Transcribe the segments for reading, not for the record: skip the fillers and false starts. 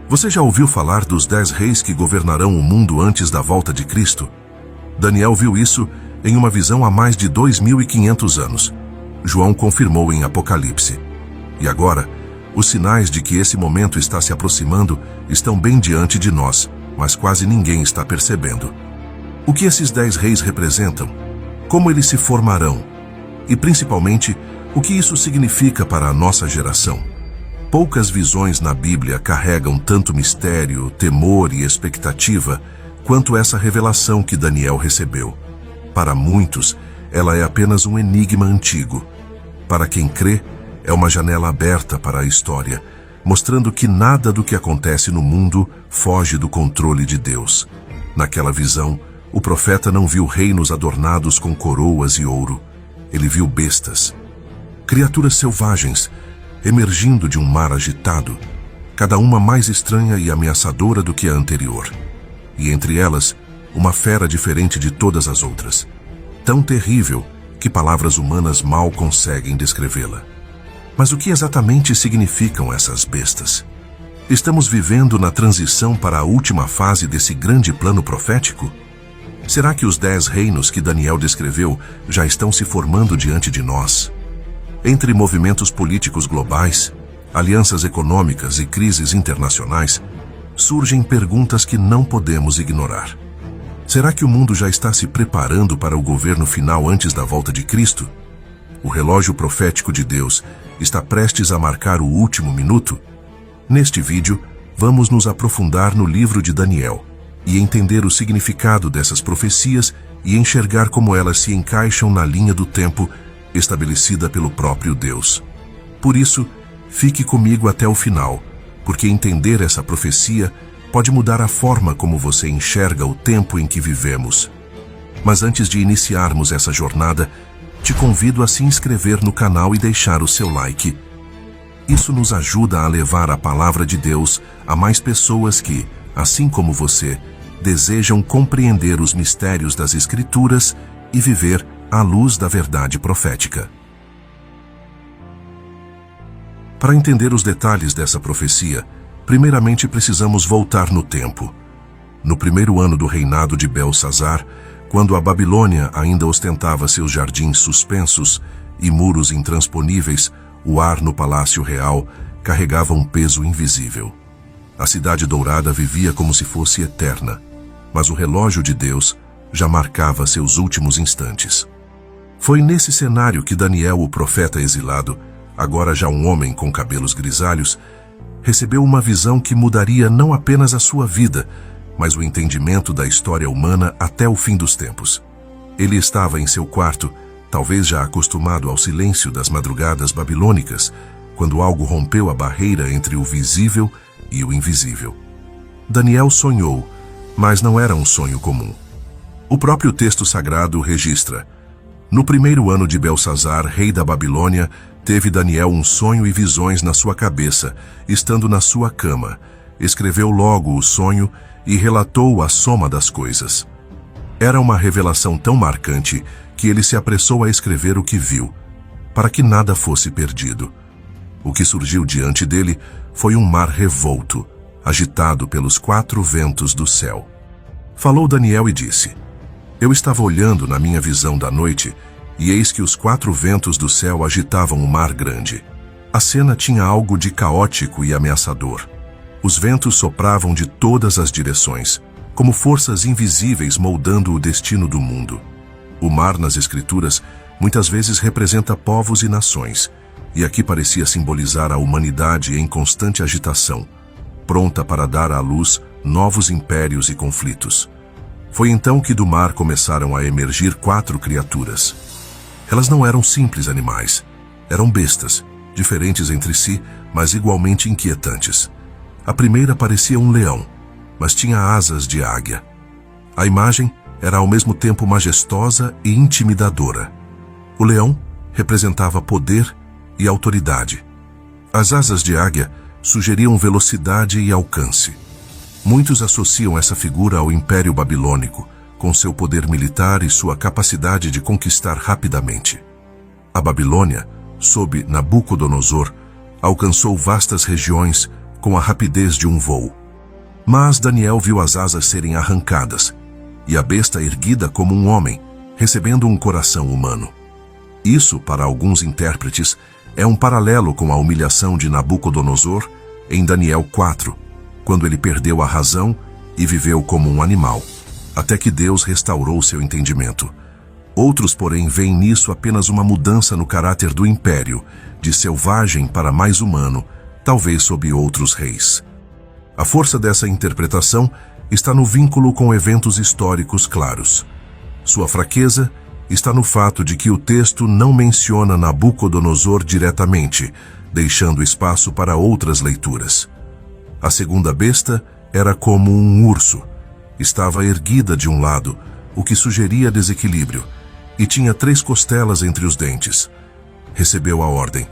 Você já ouviu falar dos 10 reis que governarão o mundo antes da volta de Cristo? Daniel viu isso em uma visão há mais de 2.500 anos. João confirmou em Apocalipse. E agora, os sinais de que esse momento está se aproximando estão bem diante de nós, mas quase ninguém está percebendo. O que esses 10 reis representam? Como eles se formarão? E principalmente, o que isso significa para a nossa geração? Poucas visões na Bíblia carregam tanto mistério, temor e expectativa quanto essa revelação que Daniel recebeu. Para muitos, ela é apenas um enigma antigo. Para quem crê, é uma janela aberta para a história, mostrando que nada do que acontece no mundo foge do controle de Deus. Naquela visão, o profeta não viu reinos adornados com coroas e ouro. Ele viu bestas, criaturas selvagens, emergindo de um mar agitado, cada uma mais estranha e ameaçadora do que a anterior. E entre elas, uma fera diferente de todas as outras, tão terrível que palavras humanas mal conseguem descrevê-la. Mas o que exatamente significam essas bestas? Estamos vivendo na transição para a última fase desse grande plano profético? Será que os 10 reinos que Daniel descreveu já estão se formando diante de nós? Entre movimentos políticos globais, alianças econômicas e crises internacionais, surgem perguntas que não podemos ignorar. Será que o mundo já está se preparando para o governo final antes da volta de Cristo? O relógio profético de Deus está prestes a marcar o último minuto? Neste vídeo, vamos nos aprofundar no livro de Daniel e entender o significado dessas profecias e enxergar como elas se encaixam na linha do tempo estabelecida pelo próprio Deus. Por isso, fique comigo até o final, porque entender essa profecia pode mudar a forma como você enxerga o tempo em que vivemos. Mas antes de iniciarmos essa jornada, te convido a se inscrever no canal e deixar o seu like. Isso nos ajuda a levar a palavra de Deus a mais pessoas que, assim como você, desejam compreender os mistérios das Escrituras e viver à luz da verdade profética. Para entender os detalhes dessa profecia, primeiramente precisamos voltar no tempo. No primeiro ano do reinado de Belsazar, quando a Babilônia ainda ostentava seus jardins suspensos e muros intransponíveis, o ar no palácio real carregava um peso invisível. A cidade dourada vivia como se fosse eterna, mas o relógio de Deus já marcava seus últimos instantes. Foi nesse cenário que Daniel, o profeta exilado, agora já um homem com cabelos grisalhos, recebeu uma visão que mudaria não apenas a sua vida, mas o entendimento da história humana até o fim dos tempos. Ele estava em seu quarto, talvez já acostumado ao silêncio das madrugadas babilônicas, quando algo rompeu a barreira entre o visível e o invisível. Daniel sonhou, mas não era um sonho comum. O próprio texto sagrado registra: no primeiro ano de Belsazar, rei da Babilônia, teve Daniel um sonho e visões na sua cabeça, estando na sua cama. Escreveu logo o sonho e relatou a soma das coisas. Era uma revelação tão marcante que ele se apressou a escrever o que viu, para que nada fosse perdido. O que surgiu diante dele foi um mar revolto, agitado pelos 4 ventos do céu. Falou Daniel e disse: eu estava olhando na minha visão da noite, e eis que os 4 ventos do céu agitavam o mar grande. A cena tinha algo de caótico e ameaçador. Os ventos sopravam de todas as direções, como forças invisíveis moldando o destino do mundo. O mar nas Escrituras muitas vezes representa povos e nações, e aqui parecia simbolizar a humanidade em constante agitação, pronta para dar à luz novos impérios e conflitos. Foi então que do mar começaram a emergir 4 criaturas. Elas não eram simples animais, eram bestas, diferentes entre si, mas igualmente inquietantes. A primeira parecia um leão, mas tinha asas de águia. A imagem era ao mesmo tempo majestosa e intimidadora. O leão representava poder e autoridade. As asas de águia sugeriam velocidade e alcance. Muitos associam essa figura ao Império Babilônico, com seu poder militar e sua capacidade de conquistar rapidamente. A Babilônia, sob Nabucodonosor, alcançou vastas regiões, com a rapidez de um voo. Mas Daniel viu as asas serem arrancadas, e a besta erguida como um homem, recebendo um coração humano. Isso, para alguns intérpretes, é um paralelo com a humilhação de Nabucodonosor em Daniel 4, quando ele perdeu a razão e viveu como um animal, até que Deus restaurou seu entendimento. Outros, porém, veem nisso apenas uma mudança no caráter do império, de selvagem para mais humano, talvez sob outros reis. A força dessa interpretação está no vínculo com eventos históricos claros. Sua fraqueza está no fato de que o texto não menciona Nabucodonosor diretamente, deixando espaço para outras leituras. A segunda besta era como um urso. Estava erguida de um lado, o que sugeria desequilíbrio, e tinha 3 costelas entre os dentes. Recebeu a ordem: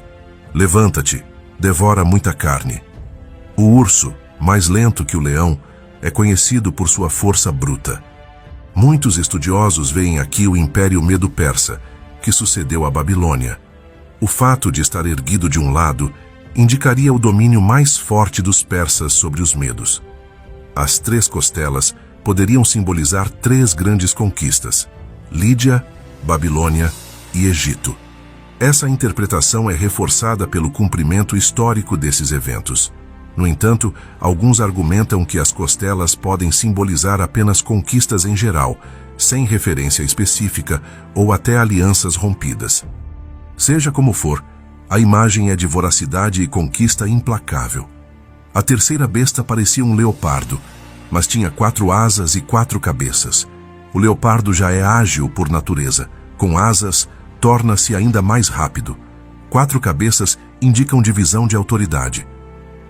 levanta-te, devora muita carne. O urso, mais lento que o leão, é conhecido por sua força bruta. Muitos estudiosos veem aqui o Império Medo-Persa, que sucedeu à Babilônia. O fato de estar erguido de um lado indicaria o domínio mais forte dos persas sobre os medos. As 3 costelas poderiam simbolizar 3 grandes conquistas: Lídia, Babilônia e Egito. Essa interpretação é reforçada pelo cumprimento histórico desses eventos. No entanto, alguns argumentam que as costelas podem simbolizar apenas conquistas em geral, sem referência específica ou até alianças rompidas. Seja como for, a imagem é de voracidade e conquista implacável. A terceira besta parecia um leopardo, mas tinha 4 asas e 4 cabeças. O leopardo já é ágil por natureza. Com asas, torna-se ainda mais rápido. 4 cabeças indicam divisão de autoridade.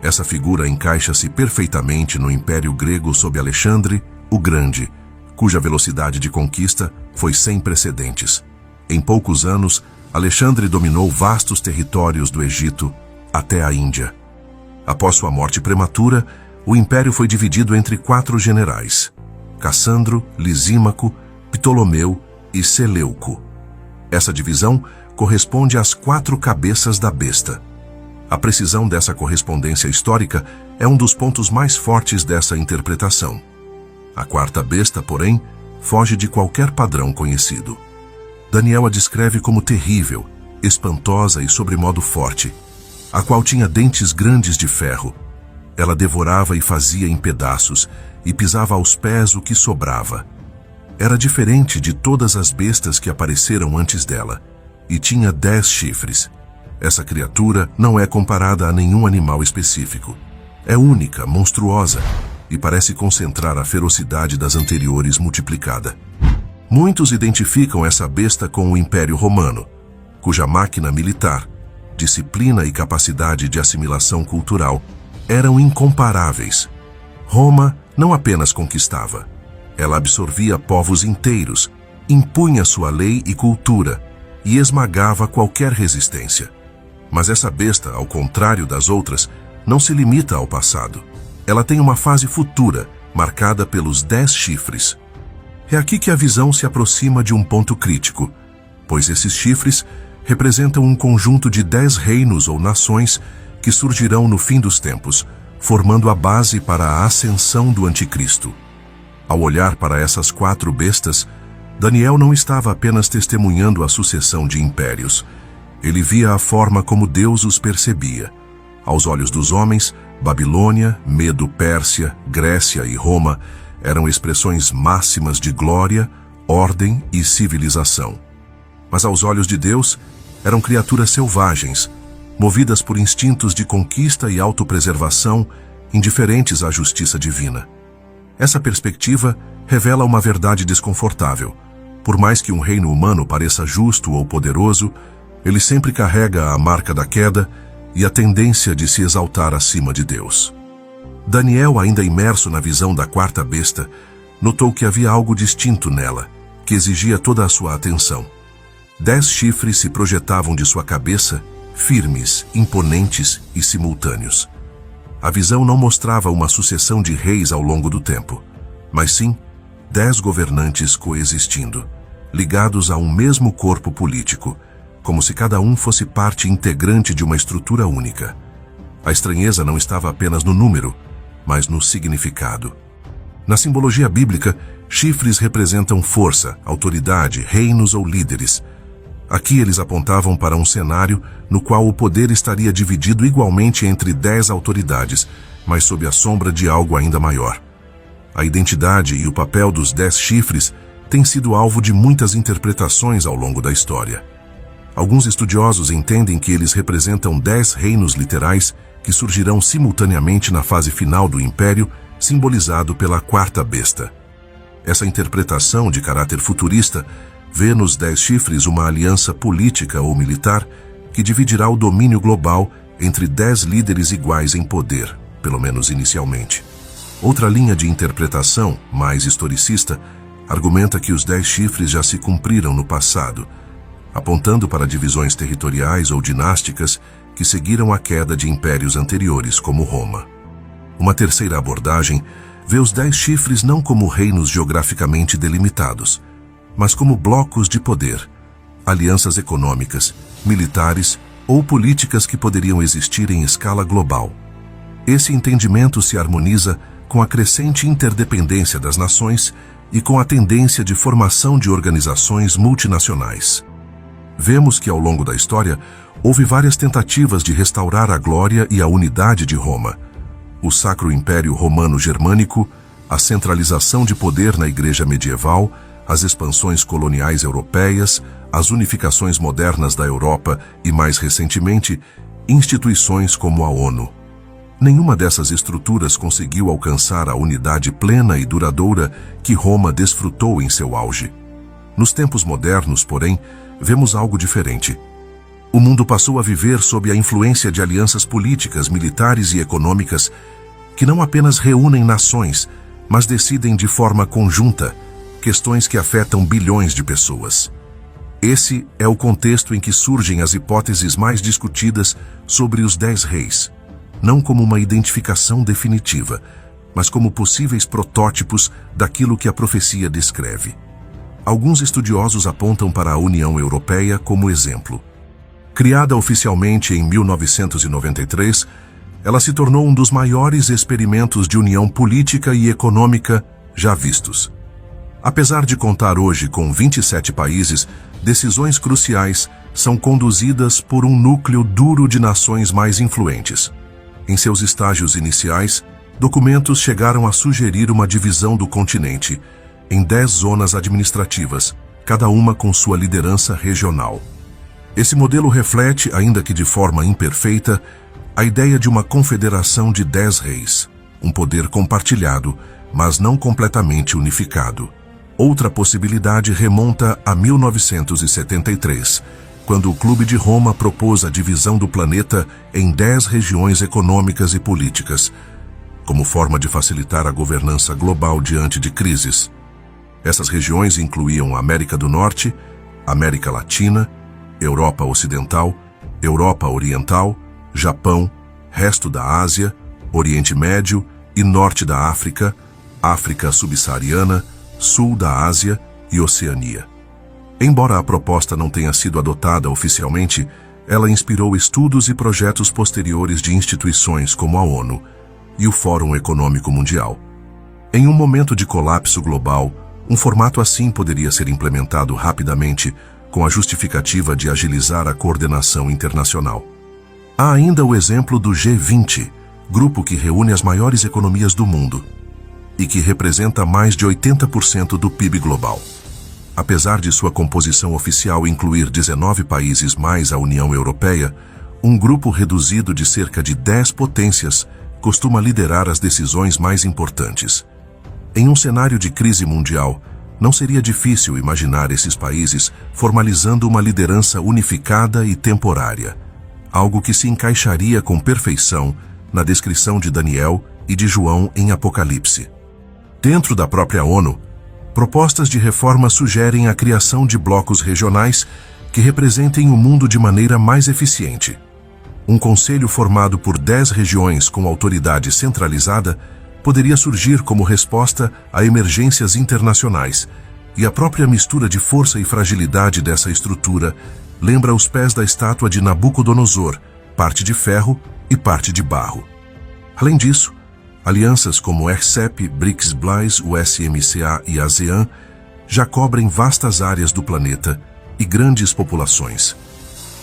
Essa figura encaixa-se perfeitamente no Império Grego sob Alexandre, o Grande, cuja velocidade de conquista foi sem precedentes. Em poucos anos, Alexandre dominou vastos territórios do Egito até a Índia. Após sua morte prematura, o império foi dividido entre 4 generais: Cassandro, Lisímaco, Ptolomeu e Seleuco. Essa divisão corresponde às 4 cabeças da besta. A precisão dessa correspondência histórica é um dos pontos mais fortes dessa interpretação. A 4ª besta, porém, foge de qualquer padrão conhecido. Daniel a descreve como terrível, espantosa e sobremodo forte, a qual tinha dentes grandes de ferro. Ela devorava e fazia em pedaços, e pisava aos pés o que sobrava. Era diferente de todas as bestas que apareceram antes dela, e tinha 10 chifres. Essa criatura não é comparada a nenhum animal específico. É única, monstruosa, e parece concentrar a ferocidade das anteriores multiplicada. Muitos identificam essa besta com o Império Romano, cuja máquina militar, disciplina e capacidade de assimilação cultural eram incomparáveis. Roma não apenas conquistava, ela absorvia povos inteiros, impunha sua lei e cultura e esmagava qualquer resistência. Mas essa besta, ao contrário das outras, não se limita ao passado. Ela tem uma fase futura, marcada pelos 10 chifres. É aqui que a visão se aproxima de um ponto crítico, pois esses chifres representam um conjunto de 10 reinos ou nações que surgirão no fim dos tempos, formando a base para a ascensão do Anticristo. Ao olhar para essas 4 bestas, Daniel não estava apenas testemunhando a sucessão de impérios. Ele via a forma como Deus os percebia. Aos olhos dos homens, Babilônia, Medo-Pérsia, Grécia e Roma eram expressões máximas de glória, ordem e civilização. Mas aos olhos de Deus, eram criaturas selvagens, movidas por instintos de conquista e autopreservação, indiferentes à justiça divina. Essa perspectiva revela uma verdade desconfortável. Por mais que um reino humano pareça justo ou poderoso, ele sempre carrega a marca da queda e a tendência de se exaltar acima de Deus. Daniel, ainda imerso na visão da 4ª besta, notou que havia algo distinto nela, que exigia toda a sua atenção. 10 chifres se projetavam de sua cabeça, firmes, imponentes e simultâneos. A visão não mostrava uma sucessão de reis ao longo do tempo, mas sim 10 governantes coexistindo, ligados a um mesmo corpo político, como se cada um fosse parte integrante de uma estrutura única. A estranheza não estava apenas no número, mas no significado. Na simbologia bíblica, chifres representam força, autoridade, reinos ou líderes. Aqui eles apontavam para um cenário no qual o poder estaria dividido igualmente entre 10 autoridades, mas sob a sombra de algo ainda maior. A identidade e o papel dos 10 chifres têm sido alvo de muitas interpretações ao longo da história. Alguns estudiosos entendem que eles representam 10 reinos literais que surgirão simultaneamente na fase final do Império, simbolizado pela quarta besta. Essa interpretação de caráter futurista vê nos 10 chifres uma aliança política ou militar que dividirá o domínio global entre 10 líderes iguais em poder, pelo menos inicialmente. Outra linha de interpretação, mais historicista, argumenta que os 10 chifres já se cumpriram no passado, apontando para divisões territoriais ou dinásticas que seguiram a queda de impérios anteriores, como Roma. Uma terceira abordagem vê os 10 chifres não como reinos geograficamente delimitados, mas como blocos de poder, alianças econômicas, militares ou políticas que poderiam existir em escala global. Esse entendimento se harmoniza com a crescente interdependência das nações e com a tendência de formação de organizações multinacionais. Vemos que ao longo da história houve várias tentativas de restaurar a glória e a unidade de Roma. O Sacro Império Romano-Germânico, a centralização de poder na Igreja medieval, as expansões coloniais europeias, as unificações modernas da Europa e, mais recentemente, instituições como a ONU. Nenhuma dessas estruturas conseguiu alcançar a unidade plena e duradoura que Roma desfrutou em seu auge. Nos tempos modernos, porém, vemos algo diferente. O mundo passou a viver sob a influência de alianças políticas, militares e econômicas que não apenas reúnem nações, mas decidem de forma conjunta questões que afetam bilhões de pessoas. Esse é o contexto em que surgem as hipóteses mais discutidas sobre os 10 reis, não como uma identificação definitiva, mas como possíveis protótipos daquilo que a profecia descreve. Alguns estudiosos apontam para a União Europeia como exemplo. Criada oficialmente em 1993, ela se tornou um dos maiores experimentos de união política e econômica já vistos. Apesar de contar hoje com 27 países, decisões cruciais são conduzidas por um núcleo duro de nações mais influentes. Em seus estágios iniciais, documentos chegaram a sugerir uma divisão do continente em 10 zonas administrativas, cada uma com sua liderança regional. Esse modelo reflete, ainda que de forma imperfeita, a ideia de uma confederação de 10 reis, um poder compartilhado, mas não completamente unificado. Outra possibilidade remonta a 1973, quando o Clube de Roma propôs a divisão do planeta em 10 regiões econômicas e políticas, como forma de facilitar a governança global diante de crises. Essas regiões incluíam América do Norte, América Latina, Europa Ocidental, Europa Oriental, Japão, resto da Ásia, Oriente Médio e Norte da África, África Subsaariana, Sul da Ásia e Oceania. Embora a proposta não tenha sido adotada oficialmente, ela inspirou estudos e projetos posteriores de instituições como a ONU e o Fórum Econômico Mundial. Em um momento de colapso global, um formato assim poderia ser implementado rapidamente com a justificativa de agilizar a coordenação internacional. Há ainda o exemplo do G20, grupo que reúne as maiores economias do mundo e que representa mais de 80% do PIB global. Apesar de sua composição oficial incluir 19 países mais a União Europeia, um grupo reduzido de cerca de 10 potências costuma liderar as decisões mais importantes. Em um cenário de crise mundial, não seria difícil imaginar esses países formalizando uma liderança unificada e temporária, algo que se encaixaria com perfeição na descrição de Daniel e de João em Apocalipse. Dentro da própria ONU, propostas de reforma sugerem a criação de blocos regionais que representem o mundo de maneira mais eficiente. Um conselho formado por 10 regiões com autoridade centralizada poderia surgir como resposta a emergências internacionais, e a própria mistura de força e fragilidade dessa estrutura lembra os pés da estátua de Nabucodonosor, parte de ferro e parte de barro. Além disso, alianças como RCEP, BRICS, BLAS, USMCA e ASEAN já cobrem vastas áreas do planeta e grandes populações.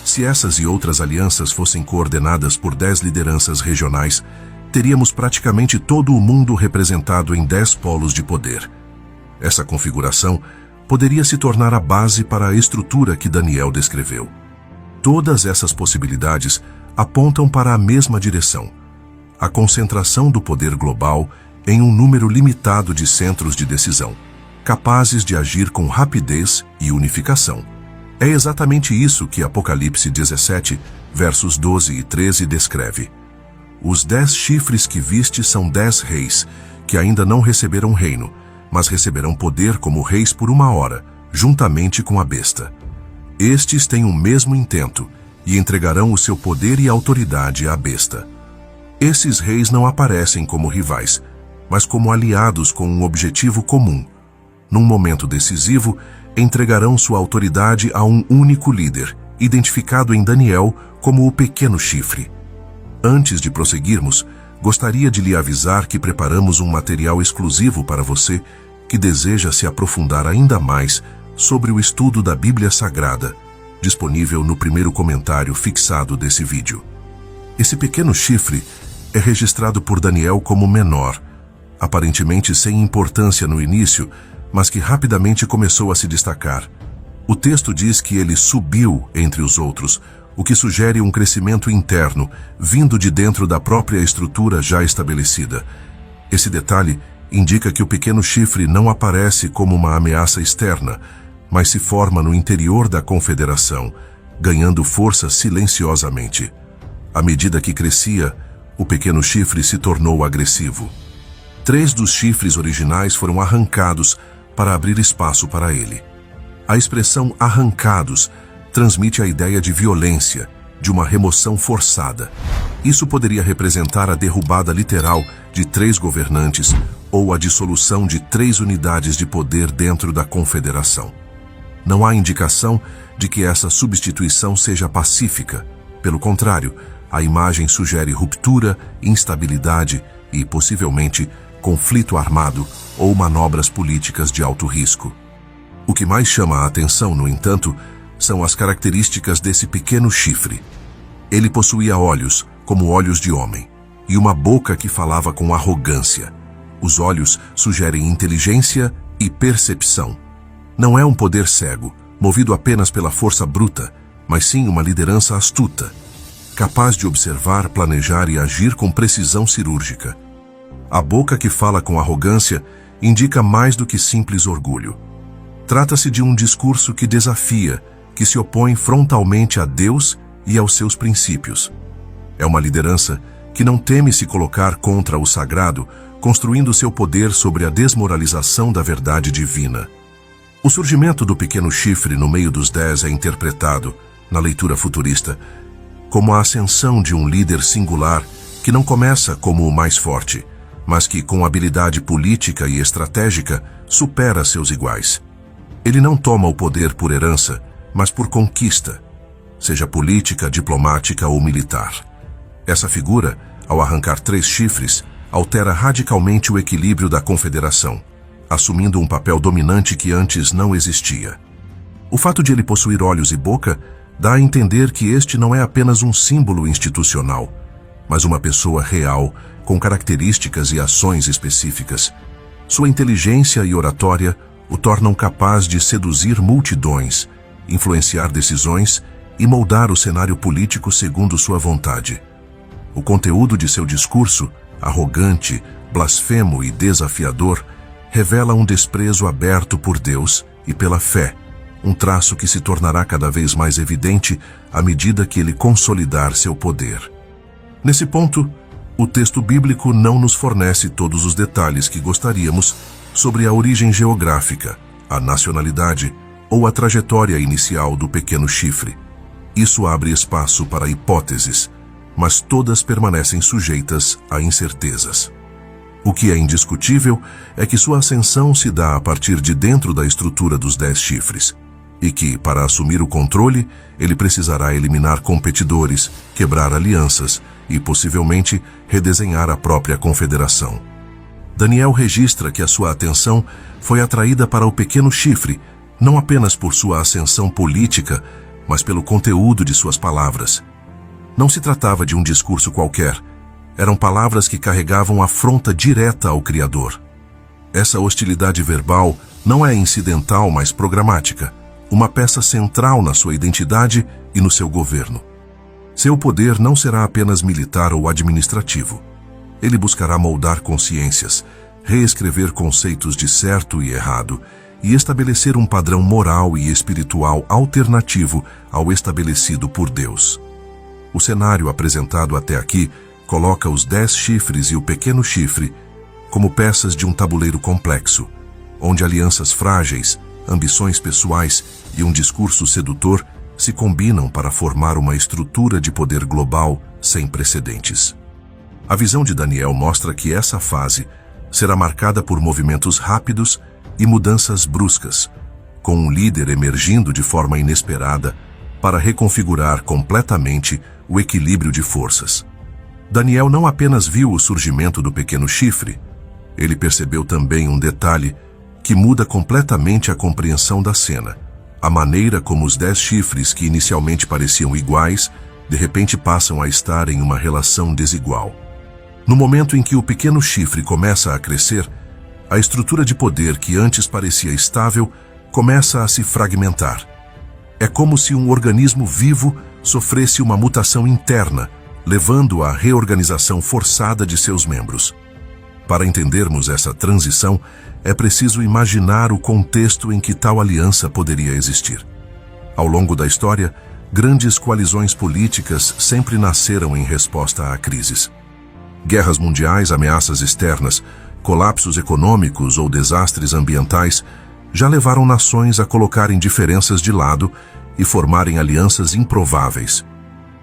Se essas e outras alianças fossem coordenadas por 10 lideranças regionais, teríamos praticamente todo o mundo representado em 10 polos de poder. Essa configuração poderia se tornar a base para a estrutura que Daniel descreveu. Todas essas possibilidades apontam para a mesma direção: a concentração do poder global em um número limitado de centros de decisão, capazes de agir com rapidez e unificação. É exatamente isso que Apocalipse 17, versos 12 e 13 descreve. Os 10 chifres que viste são 10 reis, que ainda não receberam reino, mas receberão poder como reis por 1 hora, juntamente com a besta. Estes têm o mesmo intento, e entregarão o seu poder e autoridade à besta. Esses reis não aparecem como rivais, mas como aliados com um objetivo comum. Num momento decisivo, entregarão sua autoridade a um único líder, identificado em Daniel como o pequeno chifre. Antes de prosseguirmos, gostaria de lhe avisar que preparamos um material exclusivo para você que deseja se aprofundar ainda mais sobre o estudo da Bíblia Sagrada, disponível no primeiro comentário fixado desse vídeo. Esse pequeno chifre é registrado por Daniel como menor, aparentemente sem importância no início, mas que rapidamente começou a se destacar. O texto diz que ele subiu entre os outros, o que sugere um crescimento interno, vindo de dentro da própria estrutura já estabelecida. Esse detalhe indica que o pequeno chifre não aparece como uma ameaça externa, mas se forma no interior da confederação, ganhando força silenciosamente. À medida que crescia, o pequeno chifre se tornou agressivo. 3 dos chifres originais foram arrancados para abrir espaço para ele. A expressão arrancados transmite a ideia de violência, de uma remoção forçada. Isso poderia representar a derrubada literal de 3 governantes ou a dissolução de 3 unidades de poder dentro da confederação. Não há indicação de que essa substituição seja pacífica. Pelo contrário, a imagem sugere ruptura, instabilidade e, possivelmente, conflito armado ou manobras políticas de alto risco. O que mais chama a atenção, no entanto, são as características desse pequeno chifre. Ele possuía olhos, como olhos de homem, e uma boca que falava com arrogância. Os olhos sugerem inteligência e percepção. Não é um poder cego, movido apenas pela força bruta, mas sim uma liderança astuta, capaz de observar, planejar e agir com precisão cirúrgica. A boca que fala com arrogância indica mais do que simples orgulho. Trata-se de um discurso que desafia, que se opõe frontalmente a Deus e aos seus princípios. É uma liderança que não teme se colocar contra o sagrado, construindo seu poder sobre a desmoralização da verdade divina. O surgimento do pequeno chifre no meio dos 10 é interpretado, na leitura futurista, como a ascensão de um líder singular que não começa como o mais forte, mas que, com habilidade política e estratégica, supera seus iguais. Ele não toma o poder por herança, mas por conquista, seja política, diplomática ou militar. Essa figura, ao arrancar 3 chifres, altera radicalmente o equilíbrio da confederação, assumindo um papel dominante que antes não existia. O fato de ele possuir olhos e boca dá a entender que este não é apenas um símbolo institucional, mas uma pessoa real, com características e ações específicas. Sua inteligência e oratória o tornam capaz de seduzir multidões, influenciar decisões e moldar o cenário político segundo sua vontade. O conteúdo de seu discurso, arrogante, blasfemo e desafiador, revela um desprezo aberto por Deus e pela fé, um traço que se tornará cada vez mais evidente à medida que ele consolidar seu poder. Nesse ponto, o texto bíblico não nos fornece todos os detalhes que gostaríamos sobre a origem geográfica, a nacionalidade ou a trajetória inicial do pequeno chifre. Isso abre espaço para hipóteses, mas todas permanecem sujeitas a incertezas. O que é indiscutível é que sua ascensão se dá a partir de dentro da estrutura dos 10 chifres, e que, para assumir o controle, ele precisará eliminar competidores, quebrar alianças e, possivelmente, redesenhar a própria confederação. Daniel registra que a sua atenção foi atraída para o pequeno chifre, não apenas por sua ascensão política, mas pelo conteúdo de suas palavras. Não se tratava de um discurso qualquer. Eram palavras que carregavam afronta direta ao Criador. Essa hostilidade verbal não é incidental, mas programática, uma peça central na sua identidade e no seu governo. Seu poder não será apenas militar ou administrativo. Ele buscará moldar consciências, reescrever conceitos de certo e errado e estabelecer um padrão moral e espiritual alternativo ao estabelecido por Deus. O cenário apresentado até aqui coloca os 10 chifres e o pequeno chifre como peças de um tabuleiro complexo, onde alianças frágeis, ambições pessoais e um discurso sedutor se combinam para formar uma estrutura de poder global sem precedentes. A visão de Daniel mostra que essa fase será marcada por movimentos rápidos e mudanças bruscas, com um líder emergindo de forma inesperada para reconfigurar completamente o equilíbrio de forças. Daniel não apenas viu o surgimento do pequeno chifre, ele percebeu também um detalhe que muda completamente a compreensão da cena. A maneira como os 10 chifres que inicialmente pareciam iguais, de repente passam a estar em uma relação desigual. No momento em que o pequeno chifre começa a crescer, a estrutura de poder que antes parecia estável começa a se fragmentar. É como se um organismo vivo sofresse uma mutação interna, levando à reorganização forçada de seus membros. Para entendermos essa transição, é preciso imaginar o contexto em que tal aliança poderia existir. Ao longo da história, grandes coalizões políticas sempre nasceram em resposta a crises. Guerras mundiais, ameaças externas, colapsos econômicos ou desastres ambientais já levaram nações a colocarem diferenças de lado e formarem alianças improváveis.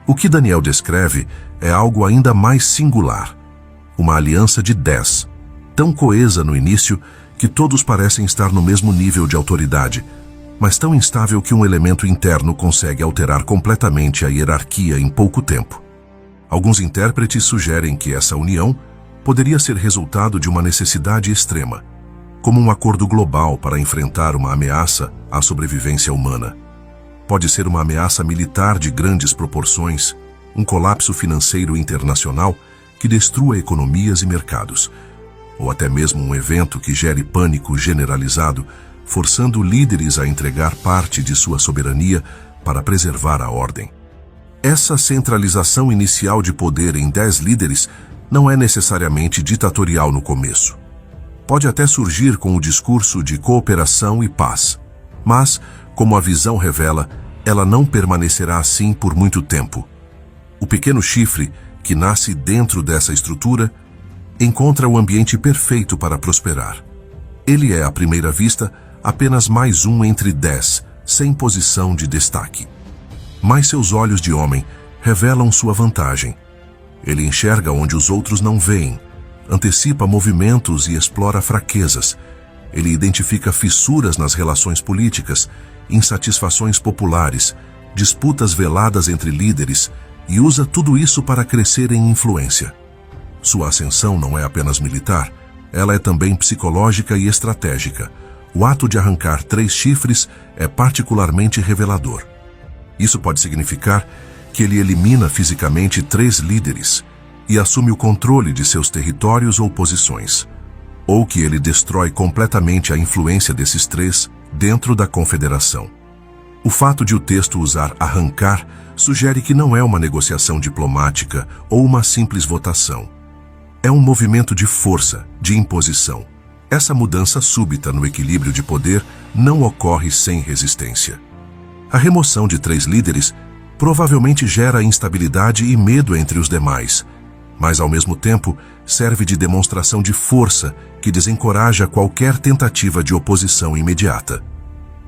O que Daniel descreve é algo ainda mais singular. Uma aliança de 10, tão coesa no início que todos parecem estar no mesmo nível de autoridade, mas tão instável que um elemento interno consegue alterar completamente a hierarquia em pouco tempo. Alguns intérpretes sugerem que essa união poderia ser resultado de uma necessidade extrema, como um acordo global para enfrentar uma ameaça à sobrevivência humana. Pode ser uma ameaça militar de grandes proporções, um colapso financeiro internacional que destrua economias e mercados, ou até mesmo um evento que gere pânico generalizado, forçando líderes a entregar parte de sua soberania para preservar a ordem. Essa centralização inicial de poder em 10 líderes não é necessariamente ditatorial no começo. Pode até surgir com o discurso de cooperação e paz, mas, como a visão revela, ela não permanecerá assim por muito tempo. O pequeno chifre, que nasce dentro dessa estrutura, encontra o ambiente perfeito para prosperar. Ele é, à primeira vista, apenas mais um entre 10, sem posição de destaque. Mas seus olhos de homem revelam sua vantagem. Ele enxerga onde os outros não veem, antecipa movimentos e explora fraquezas. Ele identifica fissuras nas relações políticas, insatisfações populares, disputas veladas entre líderes e usa tudo isso para crescer em influência. Sua ascensão não é apenas militar, ela é também psicológica e estratégica. O ato de arrancar 3 chifres é particularmente revelador. Isso pode significar que ele elimina fisicamente 3 líderes e assume o controle de seus territórios ou posições, ou que ele destrói completamente a influência desses 3 dentro da confederação. O fato de o texto usar arrancar sugere que não é uma negociação diplomática ou uma simples votação. É um movimento de força, de imposição. Essa mudança súbita no equilíbrio de poder não ocorre sem resistência. A remoção de 3 líderes provavelmente gera instabilidade e medo entre os demais, mas ao mesmo tempo serve de demonstração de força que desencoraja qualquer tentativa de oposição imediata.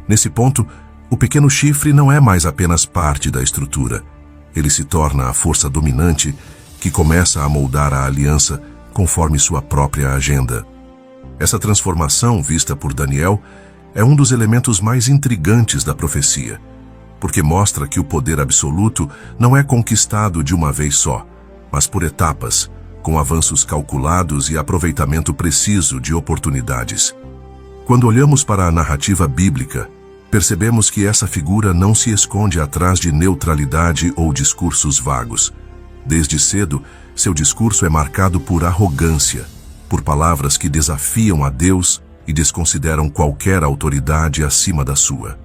Nesse ponto, o pequeno chifre não é mais apenas parte da estrutura. Ele se torna a força dominante que começa a moldar a aliança conforme sua própria agenda. Essa transformação, vista por Daniel, é um dos elementos mais intrigantes da profecia, porque mostra que o poder absoluto não é conquistado de uma vez só, mas por etapas, com avanços calculados e aproveitamento preciso de oportunidades. Quando olhamos para a narrativa bíblica, percebemos que essa figura não se esconde atrás de neutralidade ou discursos vagos. Desde cedo, seu discurso é marcado por arrogância, por palavras que desafiam a Deus e desconsideram qualquer autoridade acima da sua.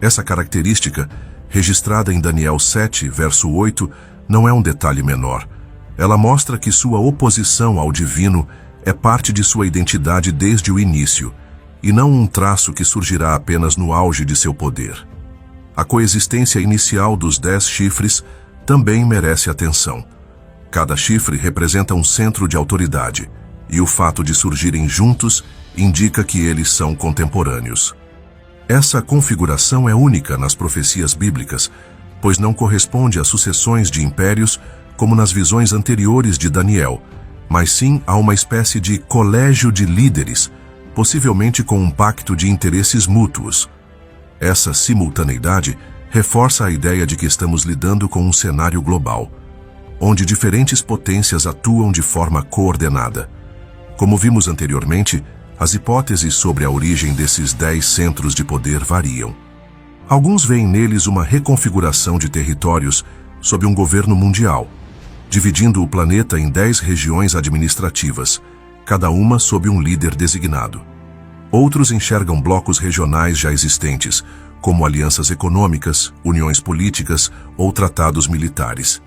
Essa característica, registrada em Daniel 7, verso 8, não é um detalhe menor. Ela mostra que sua oposição ao divino é parte de sua identidade desde o início, e não um traço que surgirá apenas no auge de seu poder. A coexistência inicial dos 10 chifres também merece atenção. Cada chifre representa um centro de autoridade, e o fato de surgirem juntos indica que eles são contemporâneos. Essa configuração é única nas profecias bíblicas, pois não corresponde a sucessões de impérios como nas visões anteriores de Daniel, mas sim a uma espécie de colégio de líderes, possivelmente com um pacto de interesses mútuos. Essa simultaneidade reforça a ideia de que estamos lidando com um cenário global, onde diferentes potências atuam de forma coordenada. Como vimos anteriormente, as hipóteses sobre a origem desses 10 centros de poder variam. Alguns veem neles uma reconfiguração de territórios sob um governo mundial, dividindo o planeta em 10 regiões administrativas, cada uma sob um líder designado. Outros enxergam blocos regionais já existentes, como alianças econômicas, uniões políticas ou tratados militares,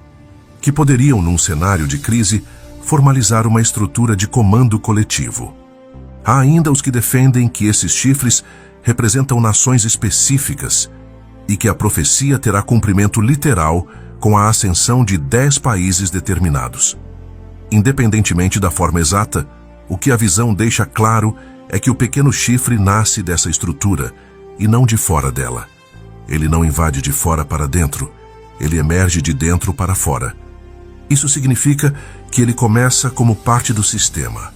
que poderiam, num cenário de crise, formalizar uma estrutura de comando coletivo. Há ainda os que defendem que esses chifres representam nações específicas e que a profecia terá cumprimento literal com a ascensão de 10 países determinados. Independentemente da forma exata, o que a visão deixa claro é que o pequeno chifre nasce dessa estrutura e não de fora dela. Ele não invade de fora para dentro, ele emerge de dentro para fora. Isso significa que ele começa como parte do sistema,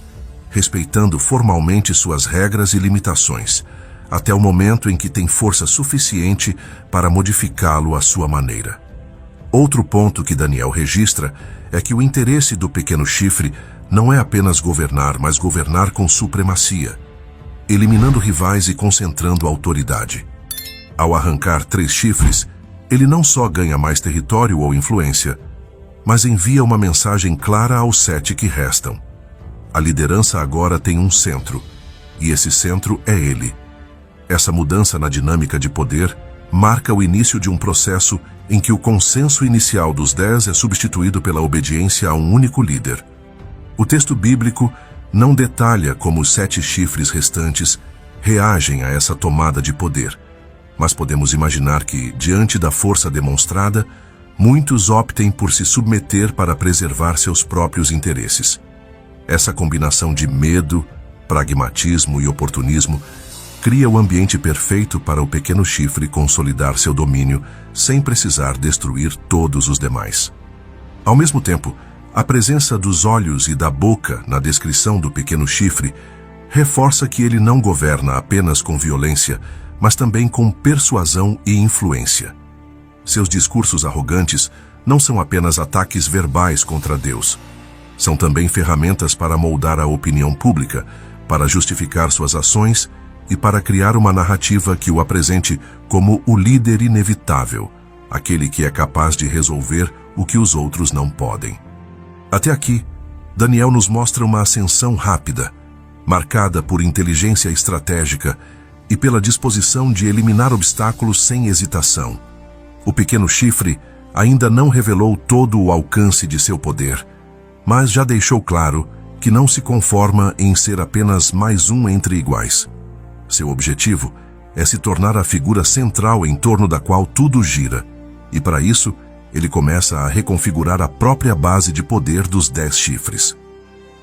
respeitando formalmente suas regras e limitações, até o momento em que tem força suficiente para modificá-lo à sua maneira. Outro ponto que Daniel registra é que o interesse do pequeno chifre não é apenas governar, mas governar com supremacia, eliminando rivais e concentrando autoridade. Ao arrancar 3 chifres, ele não só ganha mais território ou influência, mas envia uma mensagem clara aos 7 que restam. A liderança agora tem um centro, e esse centro é ele. Essa mudança na dinâmica de poder marca o início de um processo em que o consenso inicial dos 10 é substituído pela obediência a um único líder. O texto bíblico não detalha como os 7 chifres restantes reagem a essa tomada de poder, mas podemos imaginar que, diante da força demonstrada, muitos optem por se submeter para preservar seus próprios interesses. Essa combinação de medo, pragmatismo e oportunismo cria o ambiente perfeito para o pequeno chifre consolidar seu domínio sem precisar destruir todos os demais. Ao mesmo tempo, a presença dos olhos e da boca na descrição do pequeno chifre reforça que ele não governa apenas com violência, mas também com persuasão e influência. Seus discursos arrogantes não são apenas ataques verbais contra Deus. São também ferramentas para moldar a opinião pública, para justificar suas ações e para criar uma narrativa que o apresente como o líder inevitável, aquele que é capaz de resolver o que os outros não podem. Até aqui, Daniel nos mostra uma ascensão rápida, marcada por inteligência estratégica e pela disposição de eliminar obstáculos sem hesitação. O pequeno chifre ainda não revelou todo o alcance de seu poder, mas já deixou claro que não se conforma em ser apenas mais um entre iguais. Seu objetivo é se tornar a figura central em torno da qual tudo gira, e para isso, ele começa a reconfigurar a própria base de poder dos 10 chifres.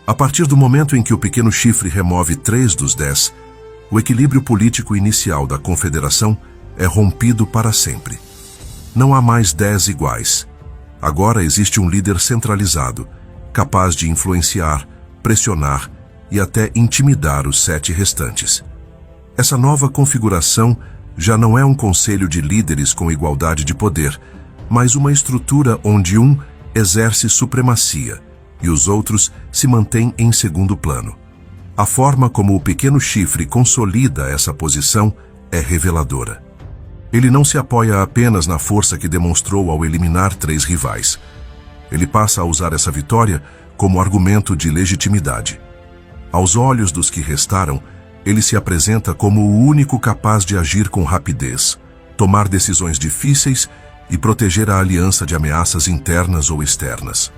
A partir do momento em que o pequeno chifre remove 3 dos 10, o equilíbrio político inicial da confederação é rompido para sempre. Não há mais 10 iguais. Agora existe um líder centralizado, capaz de influenciar, pressionar e até intimidar os 7 restantes. Essa nova configuração já não é um conselho de líderes com igualdade de poder, mas uma estrutura onde um exerce supremacia e os outros se mantêm em segundo plano. A forma como o pequeno chifre consolida essa posição é reveladora. Ele não se apoia apenas na força que demonstrou ao eliminar 3 rivais. Ele passa a usar essa vitória como argumento de legitimidade. Aos olhos dos que restaram, ele se apresenta como o único capaz de agir com rapidez, tomar decisões difíceis e proteger a aliança de ameaças internas ou externas.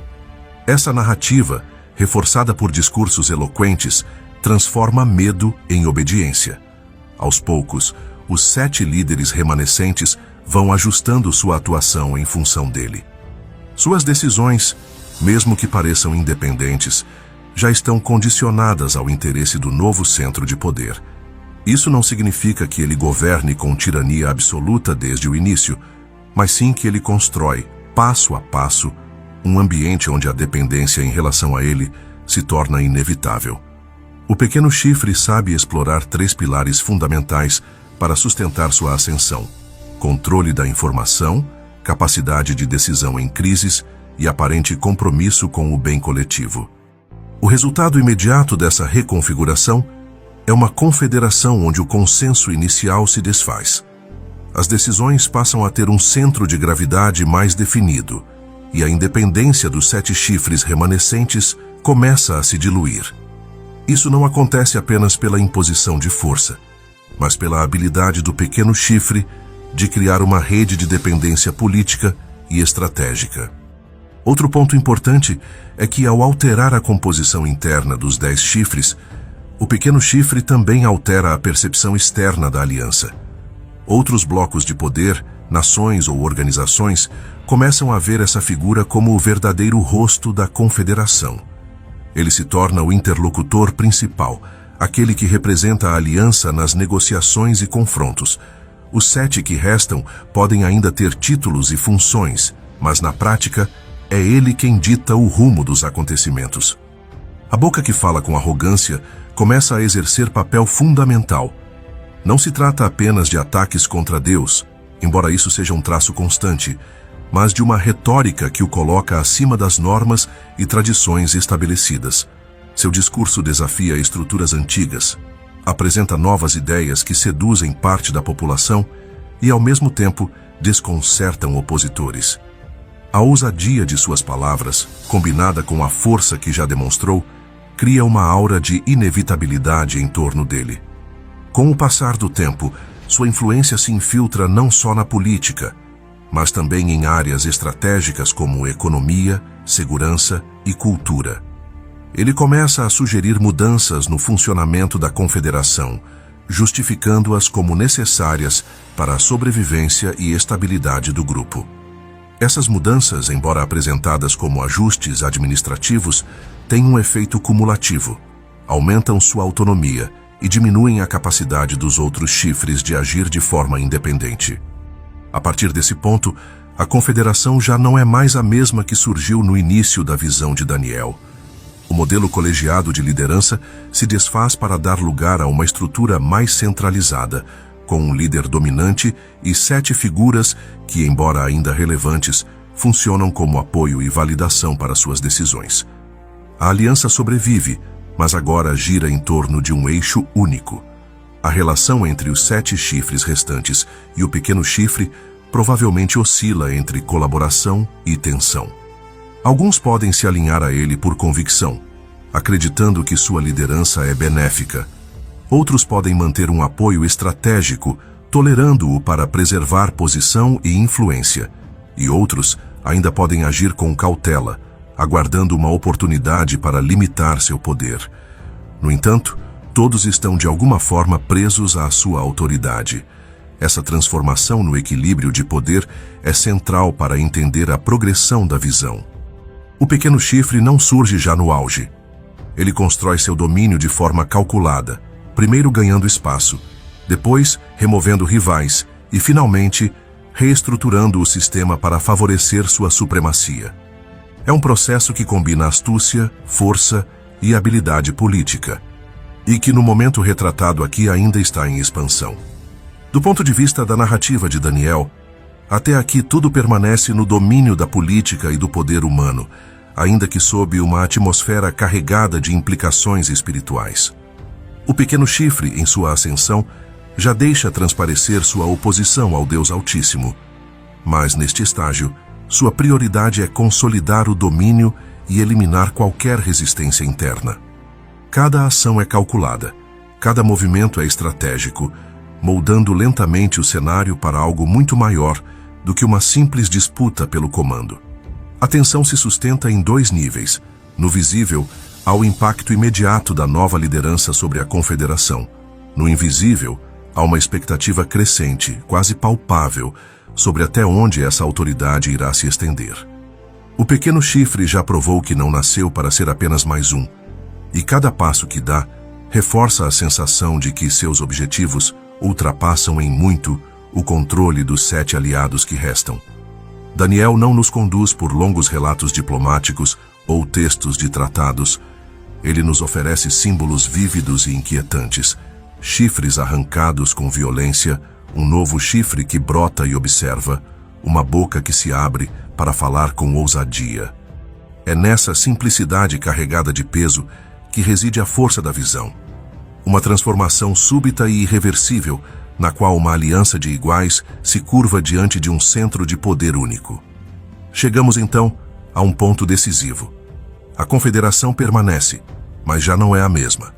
Essa narrativa, reforçada por discursos eloquentes, transforma medo em obediência. Aos poucos, os 7 líderes remanescentes vão ajustando sua atuação em função dele. Suas decisões, mesmo que pareçam independentes, já estão condicionadas ao interesse do novo centro de poder. Isso não significa que ele governe com tirania absoluta desde o início, mas sim que ele constrói, passo a passo, um ambiente onde a dependência em relação a ele se torna inevitável. O pequeno chifre sabe explorar 3 pilares fundamentais para sustentar sua ascensão: controle da informação, capacidade de decisão em crises e aparente compromisso com o bem coletivo. O resultado imediato dessa reconfiguração é uma confederação onde o consenso inicial se desfaz. As decisões passam a ter um centro de gravidade mais definido, e a independência dos 7 chifres remanescentes começa a se diluir. Isso não acontece apenas pela imposição de força, mas pela habilidade do pequeno chifre de criar uma rede de dependência política e estratégica. Outro ponto importante é que, ao alterar a composição interna dos 10 chifres, o pequeno chifre também altera a percepção externa da aliança. Outros blocos de poder, nações ou organizações, começam a ver essa figura como o verdadeiro rosto da confederação. Ele se torna o interlocutor principal, aquele que representa a aliança nas negociações e confrontos. Os 7 que restam podem ainda ter títulos e funções, mas na prática, é ele quem dita o rumo dos acontecimentos. A boca que fala com arrogância começa a exercer papel fundamental. Não se trata apenas de ataques contra Deus, embora isso seja um traço constante, mas de uma retórica que o coloca acima das normas e tradições estabelecidas. Seu discurso desafia estruturas antigas, apresenta novas ideias que seduzem parte da população e, ao mesmo tempo, desconcertam opositores. A ousadia de suas palavras, combinada com a força que já demonstrou, cria uma aura de inevitabilidade em torno dele. Com o passar do tempo, sua influência se infiltra não só na política, mas também em áreas estratégicas como economia, segurança e cultura. Ele começa a sugerir mudanças no funcionamento da confederação, justificando-as como necessárias para a sobrevivência e estabilidade do grupo. Essas mudanças, embora apresentadas como ajustes administrativos, têm um efeito cumulativo, aumentam sua autonomia e diminuem a capacidade dos outros chifres de agir de forma independente. A partir desse ponto, a confederação já não é mais a mesma que surgiu no início da visão de Daniel. O modelo colegiado de liderança se desfaz para dar lugar a uma estrutura mais centralizada, com um líder dominante e 7 figuras que, embora ainda relevantes, funcionam como apoio e validação para suas decisões. A aliança sobrevive, mas agora gira em torno de um eixo único. A relação entre os 7 chifres restantes e o pequeno chifre provavelmente oscila entre colaboração e tensão. Alguns podem se alinhar a ele por convicção, acreditando que sua liderança é benéfica. Outros podem manter um apoio estratégico, tolerando-o para preservar posição e influência. E outros ainda podem agir com cautela, aguardando uma oportunidade para limitar seu poder. No entanto, todos estão de alguma forma presos à sua autoridade. Essa transformação no equilíbrio de poder é central para entender a progressão da visão. O pequeno chifre não surge já no auge. Ele constrói seu domínio de forma calculada, primeiro ganhando espaço, depois removendo rivais e, finalmente, reestruturando o sistema para favorecer sua supremacia. É um processo que combina astúcia, força e habilidade política, e que no momento retratado aqui ainda está em expansão. Do ponto de vista da narrativa de Daniel, Até aqui tudo permanece no domínio da política e do poder humano, ainda que sob uma atmosfera carregada de implicações espirituais. O pequeno chifre, em sua ascensão, já deixa transparecer sua oposição ao Deus Altíssimo. Mas, neste estágio, sua prioridade é consolidar o domínio e eliminar qualquer resistência interna. Cada ação é calculada, cada movimento é estratégico, moldando lentamente o cenário para algo muito maior do que uma simples disputa pelo comando. A tensão se sustenta em dois níveis. No visível, há o impacto imediato da nova liderança sobre a confederação. No invisível, há uma expectativa crescente, quase palpável, sobre até onde essa autoridade irá se estender. O pequeno chifre já provou que não nasceu para ser apenas mais um, e cada passo que dá reforça a sensação de que seus objetivos ultrapassam em muito o controle dos 7 aliados que restam. Daniel não nos conduz por longos relatos diplomáticos ou textos de tratados. Ele nos oferece símbolos vívidos e inquietantes, chifres arrancados com violência, um novo chifre que brota e observa, uma boca que se abre para falar com ousadia. É nessa simplicidade carregada de peso que reside a força da visão. Uma transformação súbita e irreversível, na qual uma aliança de iguais se curva diante de um centro de poder único. Chegamos então a um ponto decisivo. A confederação permanece, mas já não é a mesma.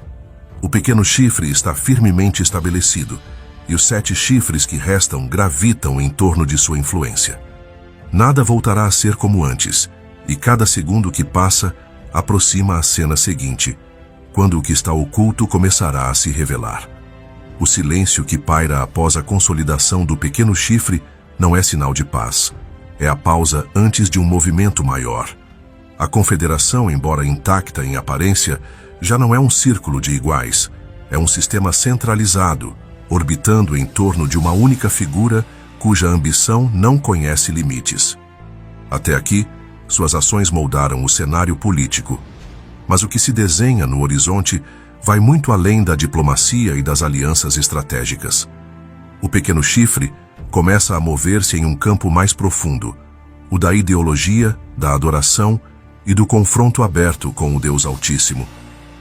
O pequeno chifre está firmemente estabelecido, e os 7 chifres que restam gravitam em torno de sua influência. Nada voltará a ser como antes, e cada segundo que passa aproxima a cena seguinte, quando o que está oculto começará a se revelar. O silêncio que paira após a consolidação do pequeno chifre não é sinal de paz. É a pausa antes de um movimento maior. A confederação, embora intacta em aparência, já não é um círculo de iguais. É um sistema centralizado, orbitando em torno de uma única figura cuja ambição não conhece limites. Até aqui, suas ações moldaram o cenário político. Mas o que se desenha no horizonte vai muito além da diplomacia e das alianças estratégicas. O pequeno chifre começa a mover-se em um campo mais profundo, o da ideologia, da adoração e do confronto aberto com o Deus Altíssimo.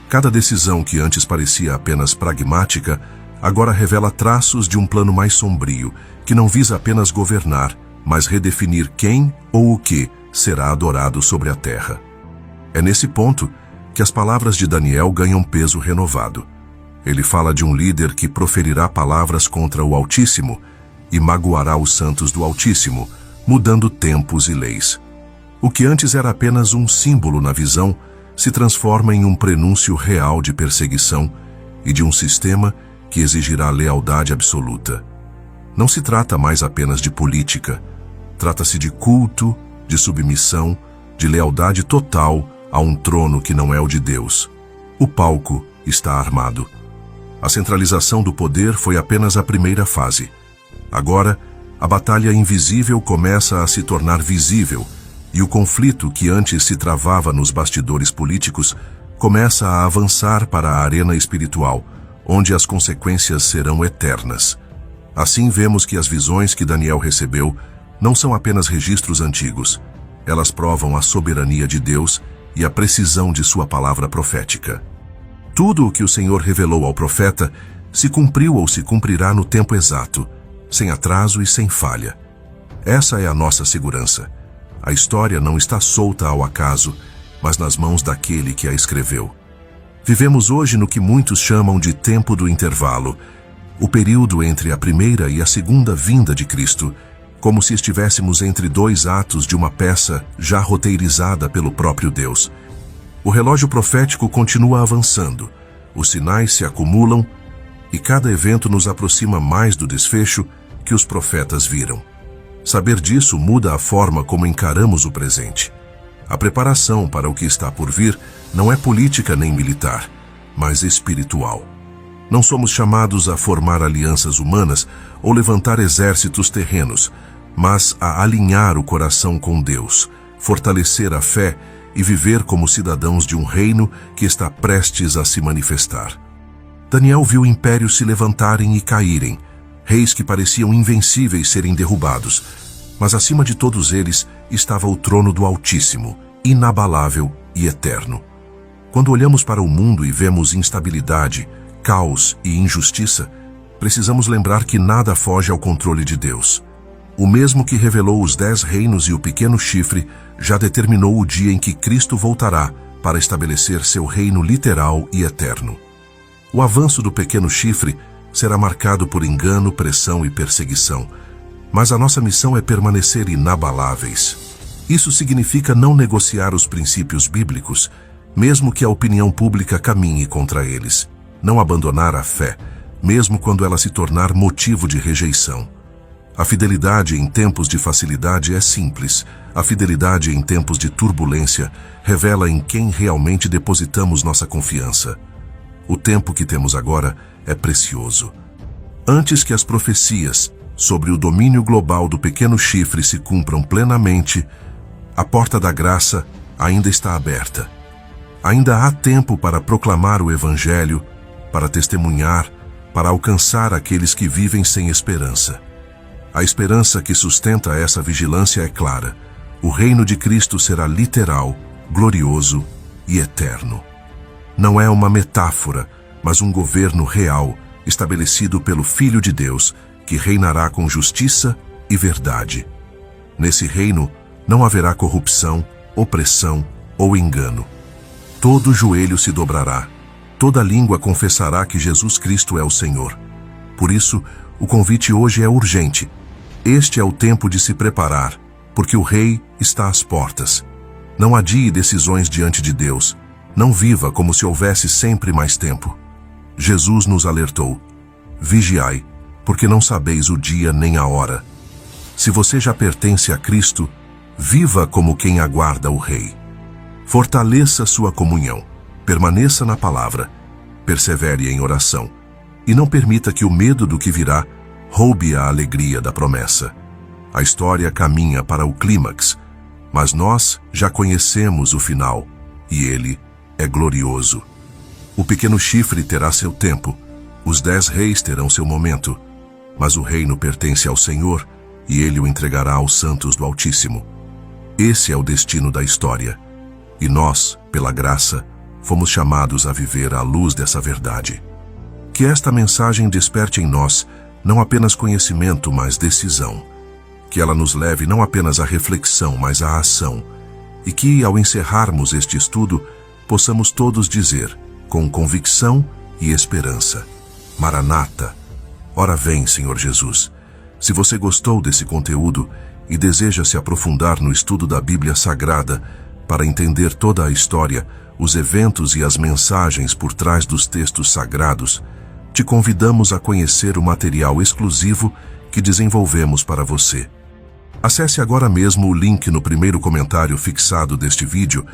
Cada decisão que antes parecia apenas pragmática, agora revela traços de um plano mais sombrio, que não visa apenas governar, mas redefinir quem ou o que será adorado sobre a terra. É nesse ponto que as palavras de Daniel ganham peso renovado. Ele fala de um líder que proferirá palavras contra o Altíssimo e magoará os santos do Altíssimo, mudando tempos e leis. O que antes era apenas um símbolo na visão, se transforma em um prenúncio real de perseguição e de um sistema que exigirá lealdade absoluta. Não se trata mais apenas de política, trata-se de culto, de submissão, de lealdade total a um trono que não é o de Deus. O palco está armado. A centralização do poder foi apenas a primeira fase. Agora, a batalha invisível começa a se tornar visível, e o conflito que antes se travava nos bastidores políticos começa a avançar para a arena espiritual, onde as consequências serão eternas. Assim vemos que as visões que Daniel recebeu não são apenas registros antigos. Elas provam a soberania de Deus e a precisão de sua palavra profética. Tudo o que o Senhor revelou ao profeta se cumpriu ou se cumprirá no tempo exato, sem atraso e sem falha. Essa é a nossa segurança. A história não está solta ao acaso, mas nas mãos daquele que a escreveu. Vivemos hoje no que muitos chamam de tempo do intervalo, o período entre a primeira e a segunda vinda de Cristo, como se estivéssemos entre 2 atos de uma peça já roteirizada pelo próprio Deus. O relógio profético continua avançando, os sinais se acumulam e cada evento nos aproxima mais do desfecho que os profetas viram. Saber disso muda a forma como encaramos o presente. A preparação para o que está por vir não é política nem militar, mas espiritual. Não somos chamados a formar alianças humanas ou levantar exércitos terrenos, mas a alinhar o coração com Deus, fortalecer a fé e viver como cidadãos de um reino que está prestes a se manifestar. Daniel viu impérios se levantarem e caírem, reis que pareciam invencíveis serem derrubados, Mas acima de todos eles estava o trono do Altíssimo, inabalável e eterno. Quando olhamos para o mundo e vemos instabilidade, caos e injustiça, precisamos lembrar que nada foge ao controle de Deus. O mesmo que revelou os 10 reinos e o pequeno chifre já determinou o dia em que Cristo voltará para estabelecer seu reino literal e eterno. O avanço do pequeno chifre será marcado por engano, pressão e perseguição, mas a nossa missão é permanecer inabaláveis. Isso significa não negociar os princípios bíblicos, mesmo que a opinião pública caminhe contra eles. Não abandonar a fé, mesmo quando ela se tornar motivo de rejeição. A fidelidade em tempos de facilidade é simples. A fidelidade em tempos de turbulência revela em quem realmente depositamos nossa confiança. O tempo que temos agora é precioso. Antes que as profecias sobre o domínio global do pequeno chifre se cumpram plenamente, a porta da graça ainda está aberta. Ainda há tempo para proclamar o Evangelho, para testemunhar, para alcançar aqueles que vivem sem esperança. A esperança que sustenta essa vigilância é clara. O reino de Cristo será literal, glorioso e eterno. Não é uma metáfora, mas um governo real, estabelecido pelo Filho de Deus, que reinará com justiça e verdade. Nesse reino não haverá corrupção, opressão ou engano. Todo joelho se dobrará, toda língua confessará que Jesus Cristo é o Senhor. Por isso, o convite hoje é urgente. Este é o tempo de se preparar, porque o Rei está às portas. Não adie decisões diante de Deus. Não viva como se houvesse sempre mais tempo. Jesus nos alertou: vigiai, porque não sabeis o dia nem a hora. Se você já pertence a Cristo, viva como quem aguarda o Rei. Fortaleça sua comunhão, permaneça na palavra, persevere em oração, e não permita que o medo do que virá roube a alegria da promessa. A história caminha para o clímax, mas nós já conhecemos o final, e ele é glorioso. O pequeno chifre terá seu tempo, os 10 reis terão seu momento, mas o reino pertence ao Senhor, e ele o entregará aos santos do Altíssimo. Esse é o destino da história, e nós, pela graça, fomos chamados a viver à luz dessa verdade. Que esta mensagem desperte em nós não apenas conhecimento, mas decisão. Que ela nos leve não apenas à reflexão, mas à ação. E que, ao encerrarmos este estudo, possamos todos dizer, com convicção e esperança: Maranata, ora vem, Senhor Jesus. Se você gostou desse conteúdo e deseja se aprofundar no estudo da Bíblia Sagrada para entender toda a história, os eventos e as mensagens por trás dos textos sagrados, te convidamos a conhecer o material exclusivo que desenvolvemos para você. Acesse agora mesmo o link no primeiro comentário fixado deste vídeo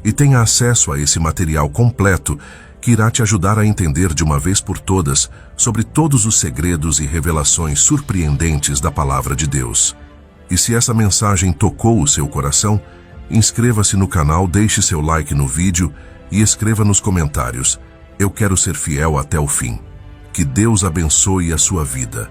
e tenha acesso a esse material completo que irá te ajudar a entender de uma vez por todas sobre todos os segredos e revelações surpreendentes da Palavra de Deus. E se essa mensagem tocou o seu coração, inscreva-se no canal, deixe seu like no vídeo e escreva nos comentários: eu quero ser fiel até o fim. Que Deus abençoe a sua vida.